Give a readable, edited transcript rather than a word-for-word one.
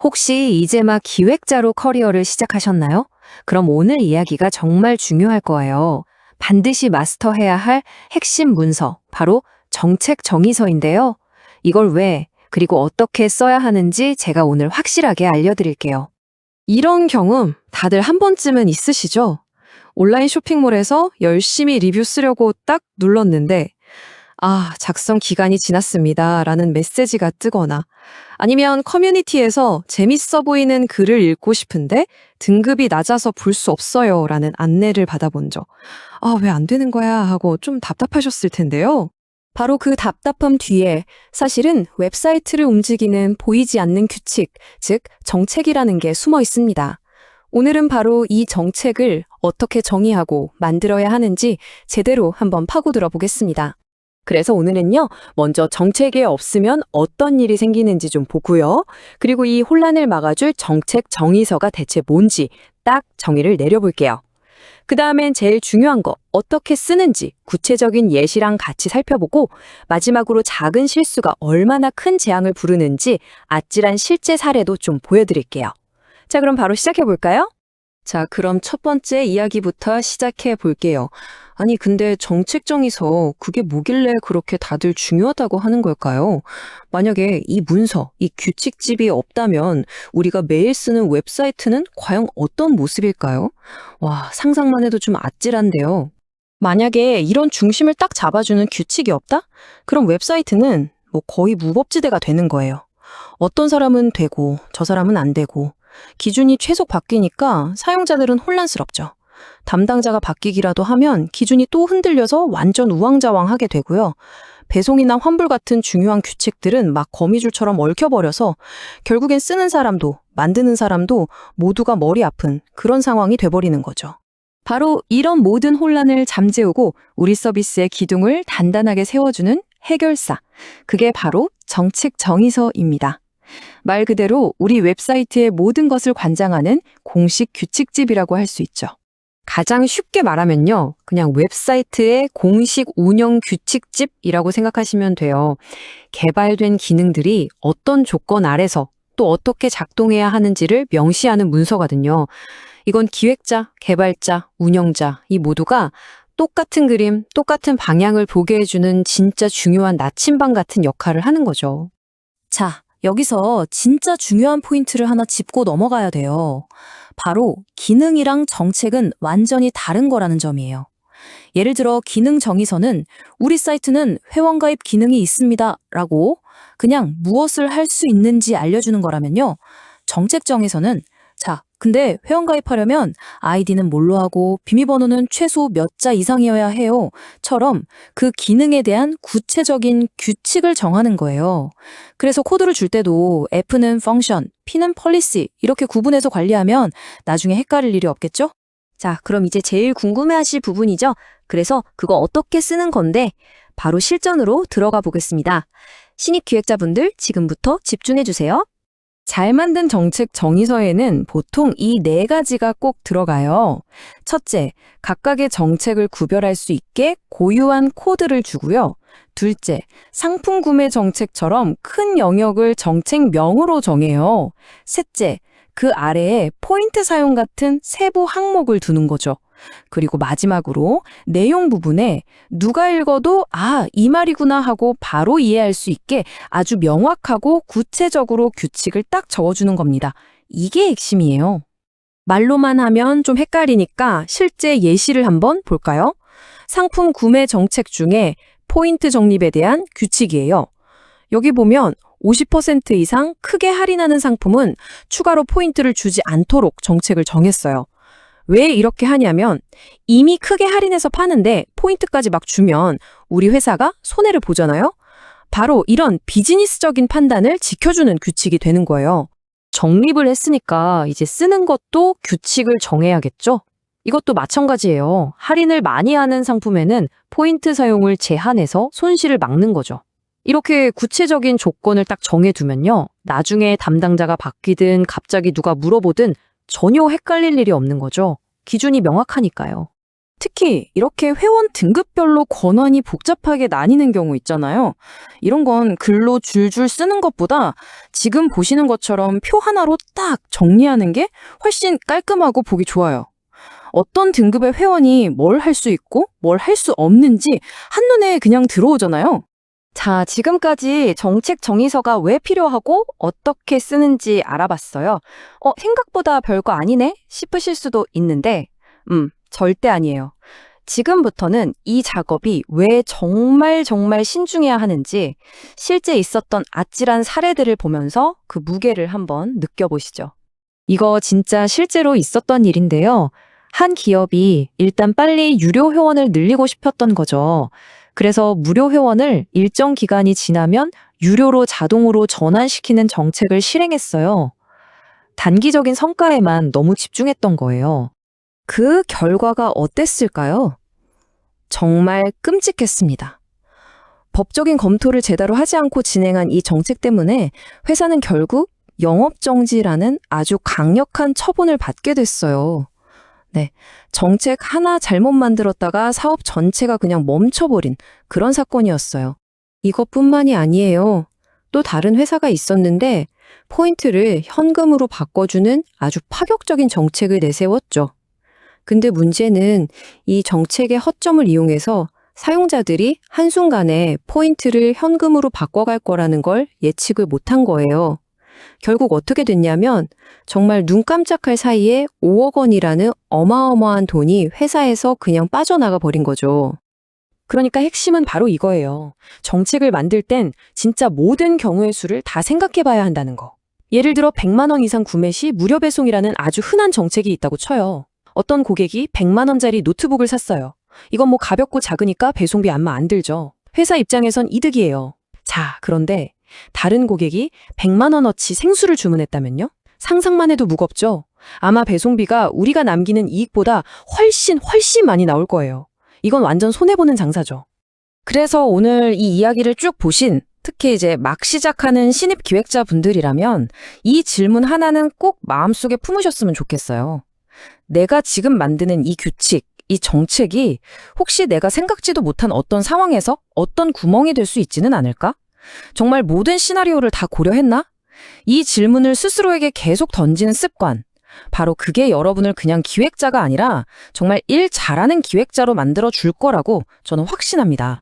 혹시 이제 막 기획자로 커리어를 시작하셨나요? 그럼 오늘 이야기가 정말 중요할 거예요. 반드시 마스터해야 할 핵심 문서, 바로 정책 정의서인데요. 이걸 왜, 그리고 어떻게 써야 하는지 제가 오늘 확실하게 알려드릴게요. 이런 경험 다들 한 번쯤은 있으시죠? 온라인 쇼핑몰에서 열심히 리뷰 쓰려고 딱 눌렀는데, 작성 기간이 지났습니다 라는 메시지가 뜨거나, 아니면 커뮤니티에서 재밌어 보이는 글을 읽고 싶은데 등급이 낮아서 볼 수 없어요 라는 안내를 받아본 적. 왜 안 되는 거야 하고 좀 답답하셨을 텐데요. 바로 그 답답함 뒤에 사실은 웹사이트를 움직이는 보이지 않는 규칙, 즉 정책이라는 게 숨어 있습니다. 오늘은 바로 이 정책을 어떻게 정의하고 만들어야 하는지 제대로 한번 파고들어 보겠습니다. 그래서 오늘은요, 먼저 정책이 없으면 어떤 일이 생기는지 좀 보고요. 그리고 이 혼란을 막아줄 정책 정의서가 대체 뭔지 딱 정의를 내려볼게요. 그 다음엔 제일 중요한 거, 어떻게 쓰는지 구체적인 예시랑 같이 살펴보고, 마지막으로 작은 실수가 얼마나 큰 재앙을 부르는지 아찔한 실제 사례도 좀 보여드릴게요. 자, 그럼 바로 시작해볼까요? 자, 그럼 첫 번째 이야기부터 시작해 볼게요. 아니, 근데 정책정의서 그게 뭐길래 그렇게 다들 중요하다고 하는 걸까요? 만약에 이 문서, 이 규칙집이 없다면 우리가 매일 쓰는 웹사이트는 과연 어떤 모습일까요? 와, 상상만 해도 좀 아찔한데요. 만약에 이런 중심을 딱 잡아주는 규칙이 없다? 그럼 웹사이트는 뭐 거의 무법지대가 되는 거예요. 어떤 사람은 되고 저 사람은 안 되고 기준이 계속 바뀌니까 사용자들은 혼란스럽죠. 담당자가 바뀌기라도 하면 기준이 또 흔들려서 완전 우왕좌왕하게 되고요. 배송이나 환불 같은 중요한 규칙들은 막 거미줄처럼 얽혀버려서 결국엔 쓰는 사람도 만드는 사람도 모두가 머리 아픈 그런 상황이 돼버리는 거죠. 바로 이런 모든 혼란을 잠재우고 우리 서비스의 기둥을 단단하게 세워주는 해결사. 그게 바로 정책 정의서입니다. 말 그대로 우리 웹사이트의 모든 것을 관장하는 공식 규칙집이라고 할 수 있죠. 가장 쉽게 말하면요, 그냥 웹사이트의 공식 운영 규칙집이라고 생각하시면 돼요. 개발된 기능들이 어떤 조건 아래서 또 어떻게 작동해야 하는지를 명시하는 문서거든요. 이건 기획자, 개발자, 운영자 이 모두가 똑같은 그림, 똑같은 방향을 보게 해주는 진짜 중요한 나침반 같은 역할을 하는 거죠. 자, 여기서 진짜 중요한 포인트를 하나 짚고 넘어가야 돼요. 바로 기능이랑 정책은 완전히 다른 거라는 점이에요. 예를 들어 기능 정의서는 우리 사이트는 회원가입 기능이 있습니다 라고 그냥 무엇을 할 수 있는지 알려주는 거라면요. 정책 정의서는 자, 근데 회원가입하려면 아이디는 뭘로 하고 비밀번호는 최소 몇 자 이상이어야 해요. 처럼 그 기능에 대한 구체적인 규칙을 정하는 거예요. 그래서 코드를 줄 때도 F는 펑션, P는 폴리시 이렇게 구분해서 관리하면 나중에 헷갈릴 일이 없겠죠? 자, 그럼 이제 제일 궁금해하실 부분이죠. 그래서 그거 어떻게 쓰는 건데 바로 실전으로 들어가 보겠습니다. 신입 기획자분들 지금부터 집중해 주세요. 잘 만든 정책 정의서에는 보통 이 네 가지가 꼭 들어가요. 첫째, 각각의 정책을 구별할 수 있게 고유한 코드를 주고요. 둘째, 상품 구매 정책처럼 큰 영역을 정책명으로 정해요. 셋째, 그 아래에 포인트 사용 같은 세부 항목을 두는 거죠. 그리고 마지막으로 내용 부분에 누가 읽어도 이 말이구나 하고 바로 이해할 수 있게 아주 명확하고 구체적으로 규칙을 딱 적어주는 겁니다. 이게 핵심이에요. 말로만 하면 좀 헷갈리니까 실제 예시를 한번 볼까요? 상품 구매 정책 중에 포인트 적립에 대한 규칙이에요. 여기 보면 50% 이상 크게 할인하는 상품은 추가로 포인트를 주지 않도록 정책을 정했어요. 왜 이렇게 하냐면 이미 크게 할인해서 파는데 포인트까지 막 주면 우리 회사가 손해를 보잖아요. 바로 이런 비즈니스적인 판단을 지켜주는 규칙이 되는 거예요. 적립을 했으니까 이제 쓰는 것도 규칙을 정해야겠죠? 이것도 마찬가지예요. 할인을 많이 하는 상품에는 포인트 사용을 제한해서 손실을 막는 거죠. 이렇게 구체적인 조건을 딱 정해두면요. 나중에 담당자가 바뀌든 갑자기 누가 물어보든 전혀 헷갈릴 일이 없는 거죠. 기준이 명확하니까요. 특히 이렇게 회원 등급별로 권한이 복잡하게 나뉘는 경우 있잖아요. 이런 건 글로 줄줄 쓰는 것보다 지금 보시는 것처럼 표 하나로 딱 정리하는 게 훨씬 깔끔하고 보기 좋아요. 어떤 등급의 회원이 뭘 할 수 있고 뭘 할 수 없는지 한눈에 그냥 들어오잖아요. 자, 지금까지 정책 정의서가 왜 필요하고 어떻게 쓰는지 알아봤어요. 생각보다 별거 아니네? 싶으실 수도 있는데, 절대 아니에요. 지금부터는 이 작업이 왜 정말 신중해야 하는지 실제 있었던 아찔한 사례들을 보면서 그 무게를 한번 느껴보시죠. 이거 진짜 실제로 있었던 일인데요. 한 기업이 일단 빨리 유료 회원을 늘리고 싶었던 거죠. 그래서 무료 회원을 일정 기간이 지나면 유료로 자동으로 전환시키는 정책을 실행했어요. 단기적인 성과에만 너무 집중했던 거예요. 그 결과가 어땠을까요? 정말 끔찍했습니다. 법적인 검토를 제대로 하지 않고 진행한 이 정책 때문에 회사는 결국 영업정지라는 아주 강력한 처분을 받게 됐어요. 네, 정책 하나 잘못 만들었다가 사업 전체가 그냥 멈춰버린 그런 사건이었어요. 이것뿐만이 아니에요. 또 다른 회사가 있었는데 포인트를 현금으로 바꿔주는 아주 파격적인 정책을 내세웠죠. 근데 문제는 이 정책의 허점을 이용해서 사용자들이 한순간에 포인트를 현금으로 바꿔갈 거라는 걸 예측을 못한 거예요. 결국 어떻게 됐냐면 정말 눈 깜짝할 사이에 5억 원이라는 어마어마한 돈이 회사에서 그냥 빠져나가 버린 거죠. 그러니까 핵심은 바로 이거예요. 정책을 만들 땐 진짜 모든 경우의 수를 다 생각해 봐야 한다는 거. 예를 들어 100만 원 이상 구매 시 무료 배송이라는 아주 흔한 정책이 있다고 쳐요. 어떤 고객이 100만 원짜리 노트북을 샀어요. 이건 뭐 가볍고 작으니까 배송비 아마 안 들죠. 회사 입장에선 이득이에요. 자, 그런데 다른 고객이 100만 원어치 생수를 주문했다면요? 상상만 해도 무겁죠? 아마 배송비가 우리가 남기는 이익보다 훨씬 많이 나올 거예요. 이건 완전 손해보는 장사죠. 그래서 오늘 이 이야기를 쭉 보신 특히 이제 막 시작하는 신입 기획자분들이라면 이 질문 하나는 꼭 마음속에 품으셨으면 좋겠어요. 내가 지금 만드는 이 규칙, 이 정책이 혹시 내가 생각지도 못한 어떤 상황에서 어떤 구멍이 될 수 있지는 않을까? 정말 모든 시나리오를 다 고려했나? 이 질문을 스스로에게 계속 던지는 습관. 바로 그게 여러분을 그냥 기획자가 아니라 정말 일 잘하는 기획자로 만들어 줄 거라고 저는 확신합니다.